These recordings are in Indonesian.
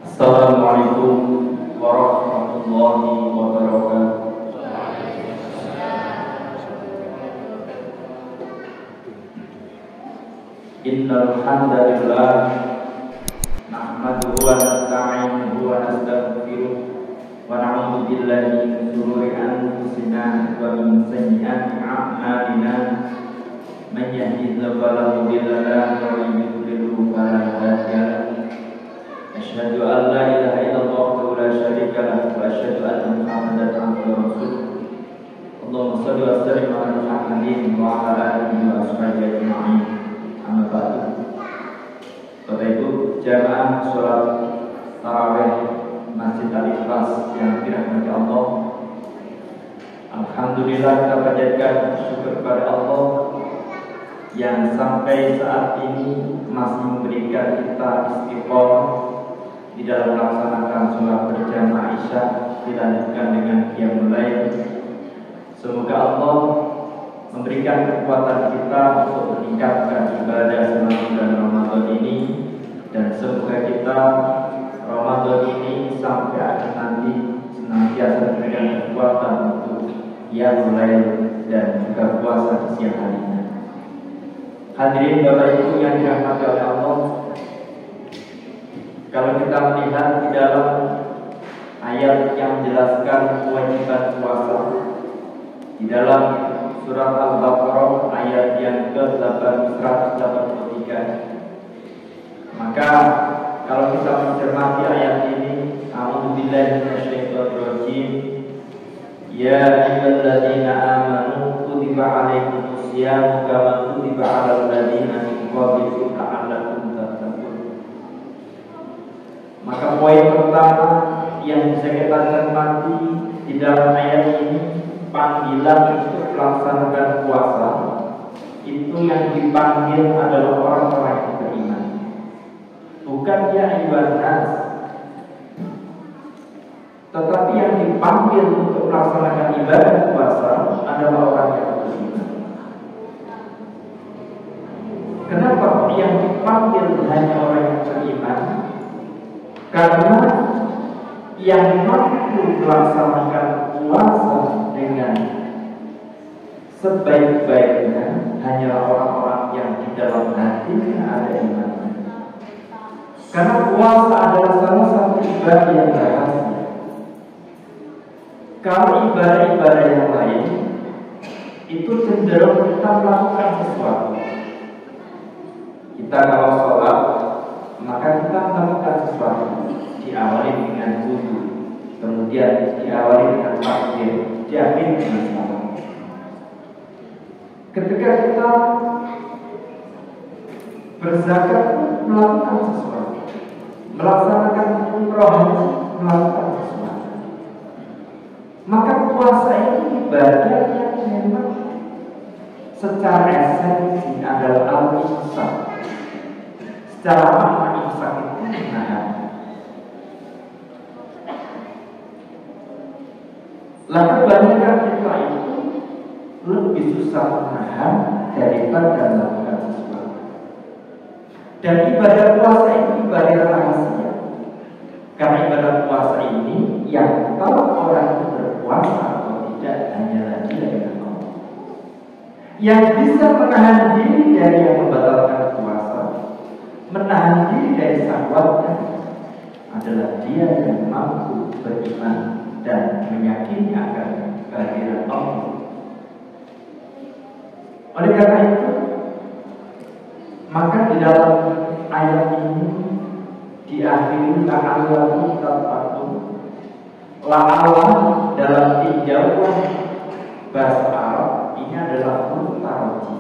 Assalamualaikum warahmatullahi wabarakatuh. Innal hamdalillah nahmaduhu wa nasta'inuhu wa nastaghfiruh wa na'udzu billahi min shururi anfusina wa min sayyiati a'malina. Man yahdihillahu fala mudilla lahu wa man yudlil fala hadiya lahu. Asyhadu an la ilaha illallah wahdahu la syarika lahu wa asyhadu anna Muhammadan abduhu wa rasuluh. Allahumma shalli wa sallim ala Muhammadin wa ala alihi wa ashabihi ajma'in. Amma ba'du. Bapak Ibu jamaah salat tarawih Masjid Al-Ikhlas yang dirahmati Allah. Alhamdulillah kita panjatkan syukur kepada Allah yang sampai saat ini masih memberikan kita istiqomah di dalam melaksanakan sholat berjamaah Isya dilanjutkan dengan qiyamul lail. Semoga Allah memberikan kekuatan kita untuk meningkatkan ibadah selama bulan Ramadan ini, dan semoga kita Ramadan ini sampai akhir nanti senantiasa memberikan kekuatan untuk qiyamul lail dan juga puasa di siang harinya. Hadirin Bapak Ibu yang dirahmati oleh Allah, kalau kita melihat di dalam ayat yang menjelaskan kewajiban puasa di dalam surat Al-Baqarah ayat yang ke-183, maka kalau kita mencermati ayat ini, a'udzubillahi minasyaitonirrajim, ya ayyuhalladzina amanu kutiba alaikumusyamu kama kutiba alal ladzina min qablikum la'allakum tattaqun. Maka poin pertama yang bisa kita cermati di dalam ayat ini, panggilan untuk melaksanakan puasa itu yang dipanggil adalah orang-orang yang beriman, bukan ya ayyuhan nas, tetapi yang dipanggil untuk melaksanakan ibadah puasa adalah orang yang beriman. Kenapa yang dipanggil hanya orang yang beriman? Karena yang mampu melaksanakan puasa dengan sebaik-baiknya hanyalah orang-orang yang di dalam hatinya ada iman. Karena puasa adalah salah satu ibadah yang rahasia. Kalau ibadah-ibadah yang lain itu cenderung kita melakukan sesuatu. Kita kalau sholat, maka kita melakukan sesuatu. Diawali dengan wudu, kemudian diawali dengan takbir, diakhiri dengan salam. Ketika kita berzakat, melakukan sesuatu, melaksanakan umroh, melakukan sesuatu. Maka puasa itu ibadah yang memang secara esensi adalah al-imsak. Secara makna imsak itu menahan. Lalu kebanyakan kita itu lebih susah menahan daripada melakukan sesuatu. Dan ibadah puasa itu ibadah rahasia. Karena ibadah puasa ini yang tahu orang itu berpuasa atau tidak hanyalah dia yang tahu. Yang bisa menahan diri dari yang membatalkan puasa, menahan diri dari syahwatnya, adalah dia yang mampu beriman dan meyakini akan kehadiran Allah. Oleh karena itu, maka di dalam ayat ini diakhiri la'allakum tattaqun. La'allah dalam tinjauan bahasa Arab ini adalah huruf tarji,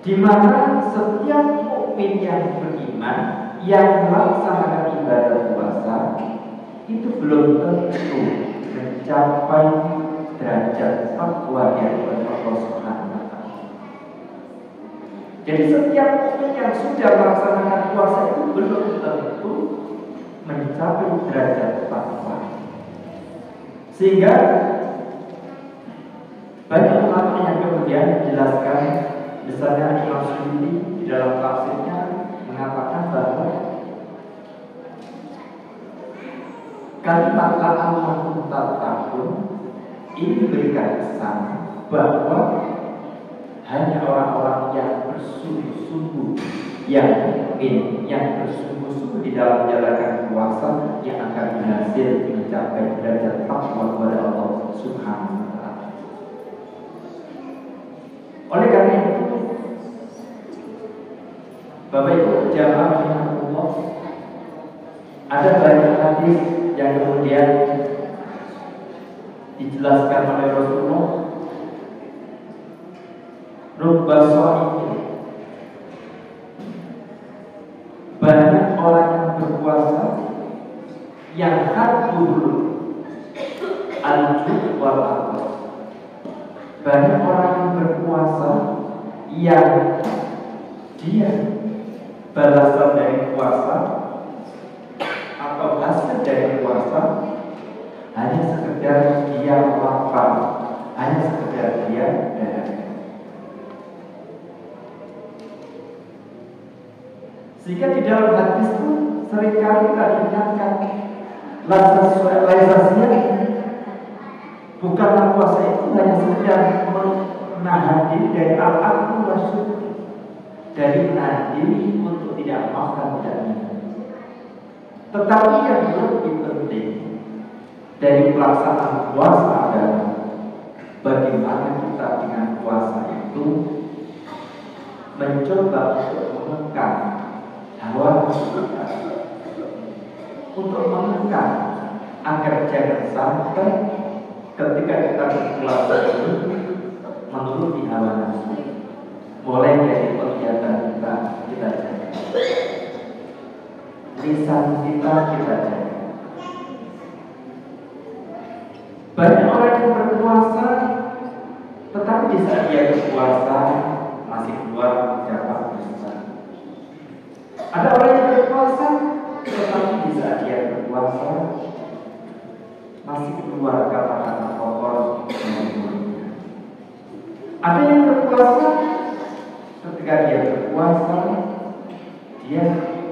di mana setiap mukmin yang beriman yang melaksanakan ibadah puasa itu belum tentu mencapai derajat takwa yang Allah Subhanahu wa Ta'ala. Jadi setiap mukmin yang sudah melaksanakan puasa itu belum tentu mencapai derajat takwa. Sehingga banyak ulama yang kemudian menjelaskan, misalnya Imam Suyuti di dalam tafsirnya mengatakan bahwa kalimat Allah tahun ini berikan kesan bahwa hanya orang-orang yang bersungguh-sungguh, yang bersungguh-sungguh di dalam menjalankan puasa yang akan berhasil mencapai derajat takwa kepada Allah Subhanahu wa Ta'ala. Oleh karena itu, Bapak Ibu jamaah Allah, ada banyak hadis yang kemudian dijelaskan oleh Rasulullah. Rubba sha'imin, banyak orang yang berpuasa yang hadul al-jud wal atas. Banyak orang yang berpuasa yang dia balasan dari puasa atau hasil dari puasa hanya sekedar dia lapar, hanya sekedar dia dahaga. Sehingga di dalam hadis itu seringkali kita ingatkan laisasnya bukanlah puasa itu hanya sekedar menahan diri dari al-akul wasyurb, dari menahan diri untuk tidak makan, tidak minum. Tetapi yang lebih penting dari pelaksanaan puasa adalah bagaimana kita dengan puasa itu mencoba untuk mengekang hawa nafsu kita, untuk mengekang agar jangan sampai ketika kita berpuasa itu menuruti hawa nafsu. Mulai dari kegiatan kita jaga, lisan kita jaga. Banyak orang yang berpuasa, tetapi di saat dia berpuasa masih keluar ucapan dusta. Ada orang yang berpuasa, tetapi di saat dia berpuasa masih keluar kata-kata kotor dari mulutnya. Ada yang berpuasa, ketika dia berpuasa dia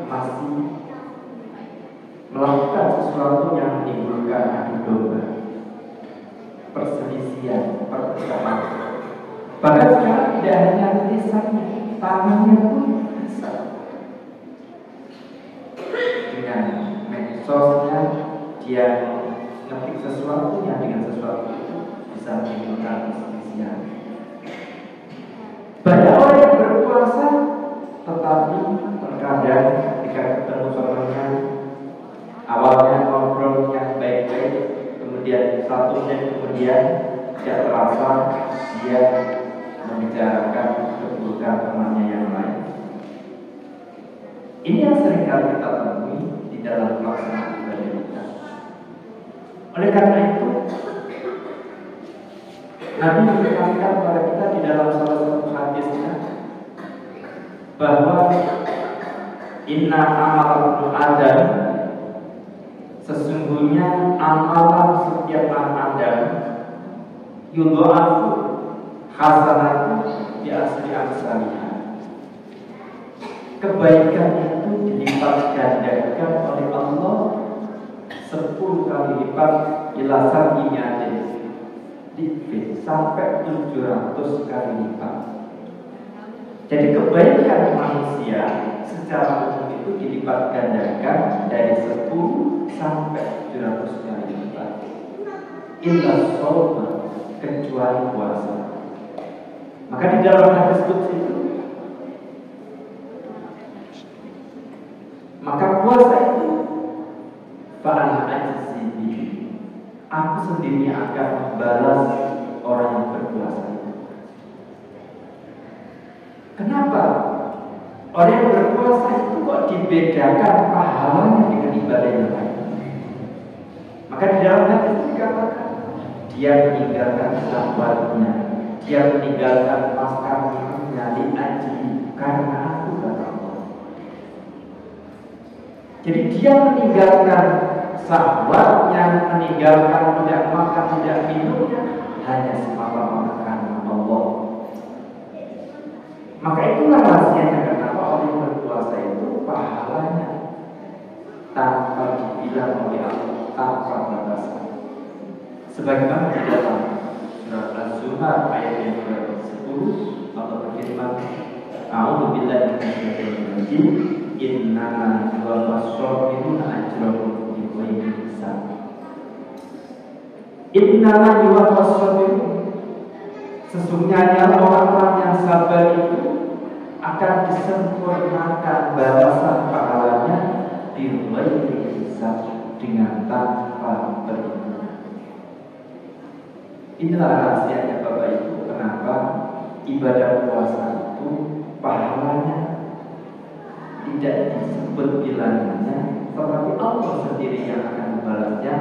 masih melakukan sesuatu yang menimbulkan adu domba, perselisihan, perpecahan. Bahkan sekarang tidak hanya lisannya, tangannya pun bisa. Dengan medsosnya dia ngetik sesuatunya, dengan sesuatu itu bisa menimbulkan perselisihan. Banyak orang yang berpuasa tetapi terkadang ketika ketemu saudaranya awalnya ngobrol yang baik-baik, kemudian 1 menit kemudian tidak terasa dia membicarakan keburukan temannya yang lain. Ini yang seringkali kita temui di dalam pelaksanaan ibadah kita. Oleh karena itu, Nabi menekankan kepada kita di dalam salah satu hadisnya bahwa inna amal Adam, sesungguhnya amalan setiap anak Adam yudha'afu hasanatu di asli amsalihah. Kebaikan itu dilipat gandakan oleh Allah 10 kali lipat ila sab'imi'atin sampai 700 kali lipat. Jadi kebaikan manusia secara umum itu dilipat gandakan dari 10 sampai 700 kali lipat. Illa shauma, kecuali puasa. Maka di dalam hadis qudsi itu, maka puasa itu fa'ana ajzi bihi, aku sendiri akan membalas orang yang berpuasa itu. Kenapa? Orang yang berpuasa itu kok dibedakan pahalanya dengan ibadah yang lain? Maka di dalam hadis itu dikatakan dia meninggalkan syahwatnya, dia meninggalkan makan minumnya li ajli, karena aku, kata Allah. Jadi dia meninggalkan syahwatnya, meninggalkan tidak makan, tidak minumnya hanya semata-mata karena Allah. Maka itulah rahasianya kenapa orang yang berpuasa itu pahalanya tanpa dibilang oleh Allah tanpa batasan. Sebagaimana di dalam surat Az-Zumar ayat yang ke-10 Allah berfirman, A'udzubillahi minasyaitonir rajim, innama yuwaffas shobiruna ajrahum bighairi hisab. Innama yuwaffas shobirun, sesungguhnya orang-orang yang sabar itu akan disempurnakan balasan pahalanya bighairi hisab, dengan tanpa perhitungan. Inilah rahasianya Bapak Ibu, kenapa ibadah puasa itu pahalanya tidak disebut bilangannya, tetapi Allah sendiri yang akan membalasnya,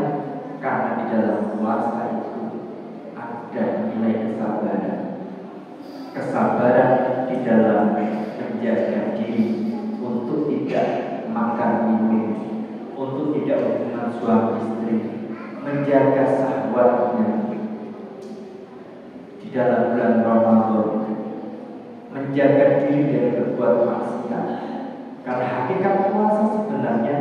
karena di dalam puasa itu ada nilai kesabaran. Kesabaran di dalam menjaga diri untuk tidak makan minum, untuk tidak hubungan suami istri, menjaga syahwatnya di dalam bulan Ramadan, menjaga diri dari berbuat maksiat. Karena hakikat puasa sebenarnya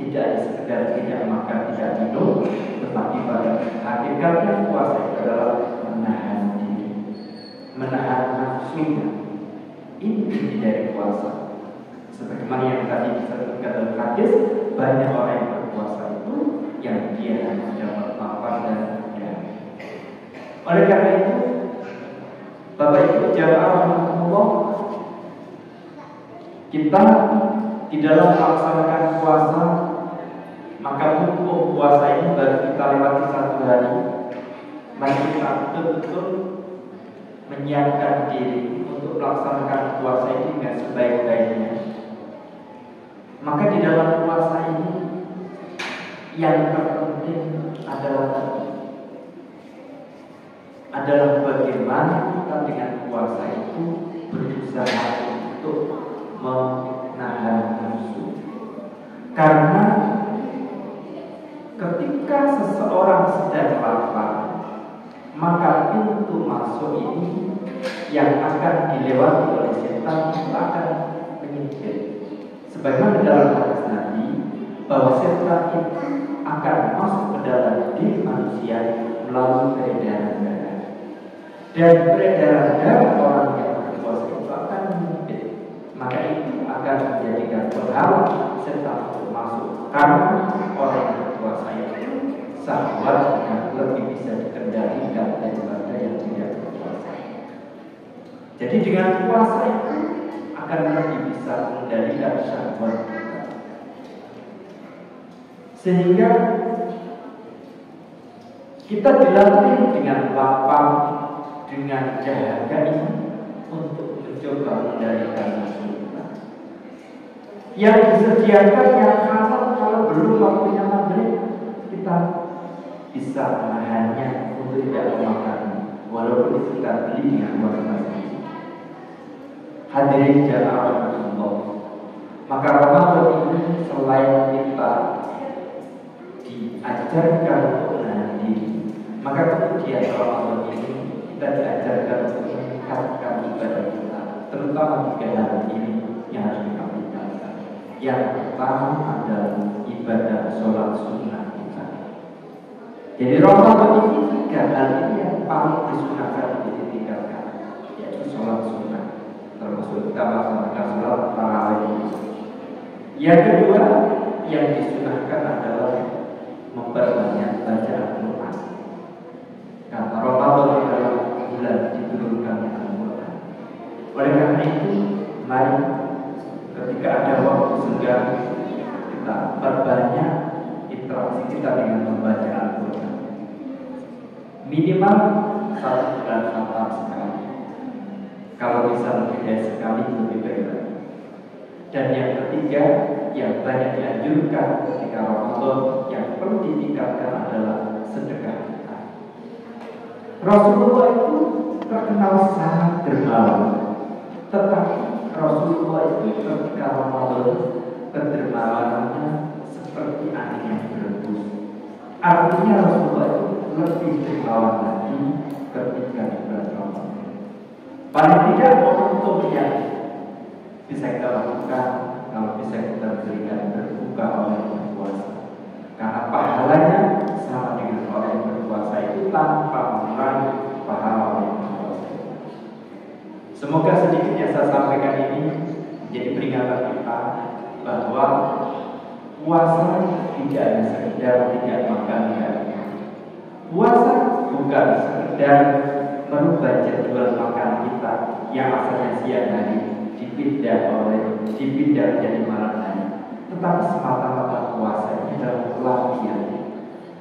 tidak sekedar tidak makan, tidak minum, tetapi pada hakikatnya puasa itu adalah menahan diri, menahan nafsunya. Ini inti dari puasa. Sebagaimana yang tadi disebutkan dalam hadis, banyak orang yang berpuasa itu yang dia hanya dapat lapar dan kenyang. Oleh karena itu, Bapak Ibu jamaah rahimahullah, kita di dalam melaksanakan puasa, maka hukum puasa ini baru kita lewati satu hari, mari kita betul-betul menyiapkan diri untuk melaksanakan puasa ini dengan sebaik-baiknya. Maka di dalam puasa ini yang terpenting adalah bagaimana kita dengan puasa itu berusaha untuk menahan nafsu. Karena ketika seseorang sedang lapar, maka pintu masuk ini yang akan dilewati oleh setan itu akan menyempit. Sebagaimana dalam hadis Nabi bahwa setan itu akan masuk ke dalam diri manusia melalui peredaran darah, dan peredaran darah orang yang berpuasa itu akan menyempit. Maka itu akan menjadikan penghalang setan untuk masuk, karena orang yang berpuasa itu syahwatnya lebih bisa dikendalikan daripada yang tidak berpuasa. Jadi dengan puasa itu akan lebih bisa mengendalikan syahwat kita, sehingga kita dilatih dengan lapang, dengan dahaga ini untuk mencoba mengendalikan nafsu kita. Yang disediakan yang halal, kalau belum waktunya maghrib, kita bisa menahannya untuk tidak memakannya, walaupun itu kita beli dengan uang masing-masing. Hadirin jamaah Allah, maka Ramadan ini selain kita diajarkan untuk menahan diri, maka kemudian Ramadan ini kita diajarkan untuk meningkatkan ibadah kita, terutama 3 hal ini yang harus kita tingkatkan. Yang pertama adalah ibadah sholat sunnah kita. Jadi Ramadan ini 3 hal ini yang paling disunahkan untuk ditingkatkan, yaitu sholat sunnah, termasuk kita melaksanakan sholat tarawih. Yang kedua yang disunahkan adalah memperbanyak bacaan Quran, karena Ramadan adalah bulan diturunkannya Al-Quran. Oleh karena itu, mari ketika ada waktu senggang, kita perbanyak interaksi kita dengan membaca Al-Quran. Minimal 1 bulan khatam sekali. Kalau bisa lebih dari sekali, lebih baik lagi. Dan yang ketiga, yang banyak dianjurkan ketika Ramadan, yang perlu ditingkatkan adalah sedekah kita. Rasulullah itu terkenal sangat dermawan, tetapi Rasulullah itu ketika Ramadan kedermawanannya seperti angin yang berembus. Artinya Rasulullah itu lebih dermawan lagi ketika di bulan Ramadan. Paling tidak momentum yang bisa kita lakukan kalau bisa kita berikan berbuka oleh berpuasa, karena pahalanya sedikit yang saya sampaikan ini jadi peringatan kita bahwa puasa tidak hanya sekedar tidak makan hari. Puasa bukan sekedar merubah jadwal makan kita yang asalnya siang hari dipindah menjadi malam hari. Tetapi semata-mata puasa ini adalah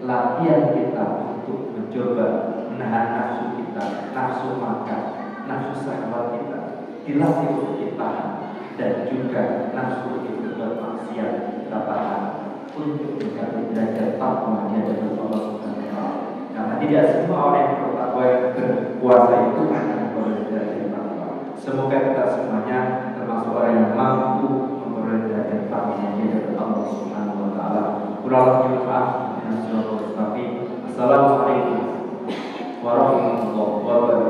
latihan kita untuk mencoba menahan nafsu kita, nafsu makan, nafsu syahwat kita, dilatih untuk ditahan, dan juga nafsu itu bermaksiat kita tahan untuk mencapai derajat takwa di hadapan Allah Subhanahu wa Ta'ala. Karena tidak semua orang yang bertakwa yang berpuasa itu akan memperoleh derajat takwa. Semoga kita semuanya termasuk orang yang mampu memperoleh derajat takwa di hadapan Allah Subhanahu wa Ta'ala. Kurang lebih maaf. Assalamualaikum warahmatullahi wabarakatuh.